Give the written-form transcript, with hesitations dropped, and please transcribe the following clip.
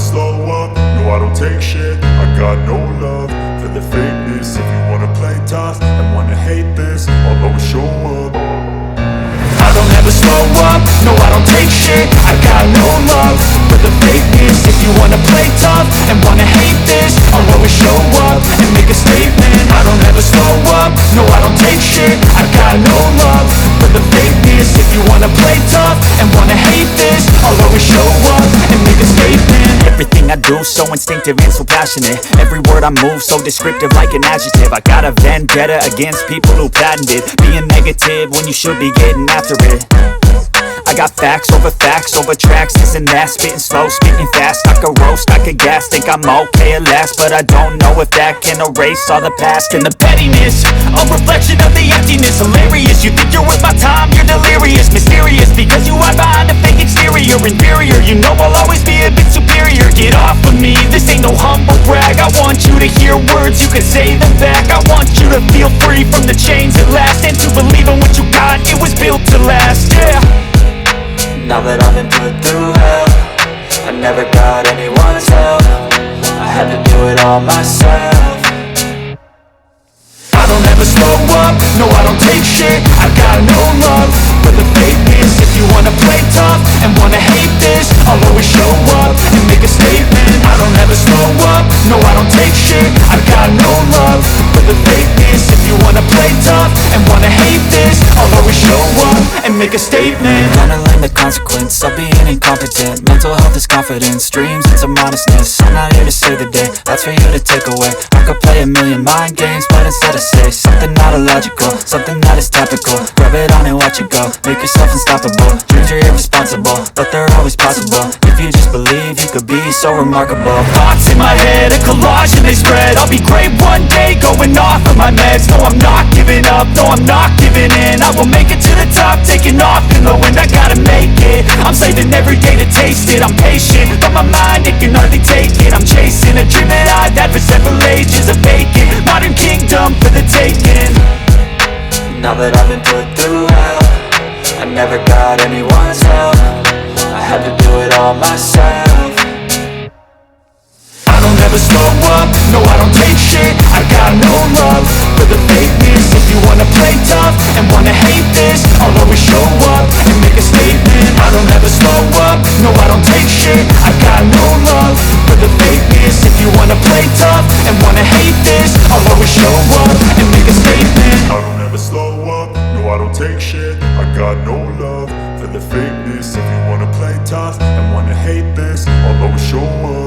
slow up, no I don't take shit. I got no love for the fakeness. If you wanna play tough and wanna hate this, I'll always show up. I don't ever slow up, no I don't take shit. I got no love for the fakeness. If you wanna play tough and wanna hate this, I'll always show up and make a statement. I don't ever slow up, no I don't take shit. I got no love for the fakeness. If you wanna play tough and wanna hate this, I'll always show up and make a statement. Everything I do so instinctive and so passionate. Every word I move so descriptive like an adjective. I got a vendetta against people who patented being negative when you should be getting after it. I got facts over tracks, this and that. Spitting slow, spitting fast, I could roast, I could gas. Think I'm okay at last, but I don't know if that can erase all the past. And the pettiness, a reflection of the emptiness. Hilarious, you think you're worth my time, you're delirious. Mysterious, because you hide behind a fake exterior. Inferior, you know I'll always be a bit superior. Get off of me, this ain't no humble brag. I want you to hear words, you can say them back. I want you to feel free from the chains at last, and to believe in what you got, it was built to last, yeah. Now that I've been put through hell, I never got anyone's help. I had to do it all myself. I don't ever slow up, no I don't take shit. I got no love for the fakeness. If you wanna play tough and wanna hate this, I'll always show up and make a statement. I don't ever slow up, no I don't take shit. I got no love for the fakeness. If you wanna play tough and wanna hate this, I'll always show up and make a statement. Gonna learn the consequence of being incompetent. Mental health is confidence, dreams into modestness. I'm not here to save the day, that's for you to take away. I could play a million mind games, but instead I say something not illogical, something that is topical. Rub it on and watch it go, make yourself unstoppable. Dreams are irresponsible, but they're always possible. If you just believe, you could be so remarkable. Thoughts in my head, a collage and they spread. I'll be great one day, going off of my meds. No, I'm not giving up, no, I'm not giving in. I will make it to the top, taking off in the wind. I gotta make it, I'm saving every day to taste it. I'm patient, but my mind, it can hardly take it. I'm chasing a dream that I've had for several ages. A vacant, modern kingdom for the taking. Now that I've been put through hell, I never got anyone's help. I had to do it all myself. I don't ever slow up, no I don't take shit. I got no love for the fakeness. If you wanna play tough and wanna hate this, I'll always show up and make a statement. I don't ever slow up, no I don't take shit. I got no love for the fakeness. If you wanna play tough and wanna hate this, I'll always show up and make a statement. I don't ever slow up, no I don't take shit. I got no love for the fakeness. If you wanna play tough and wanna hate this, I'll always show up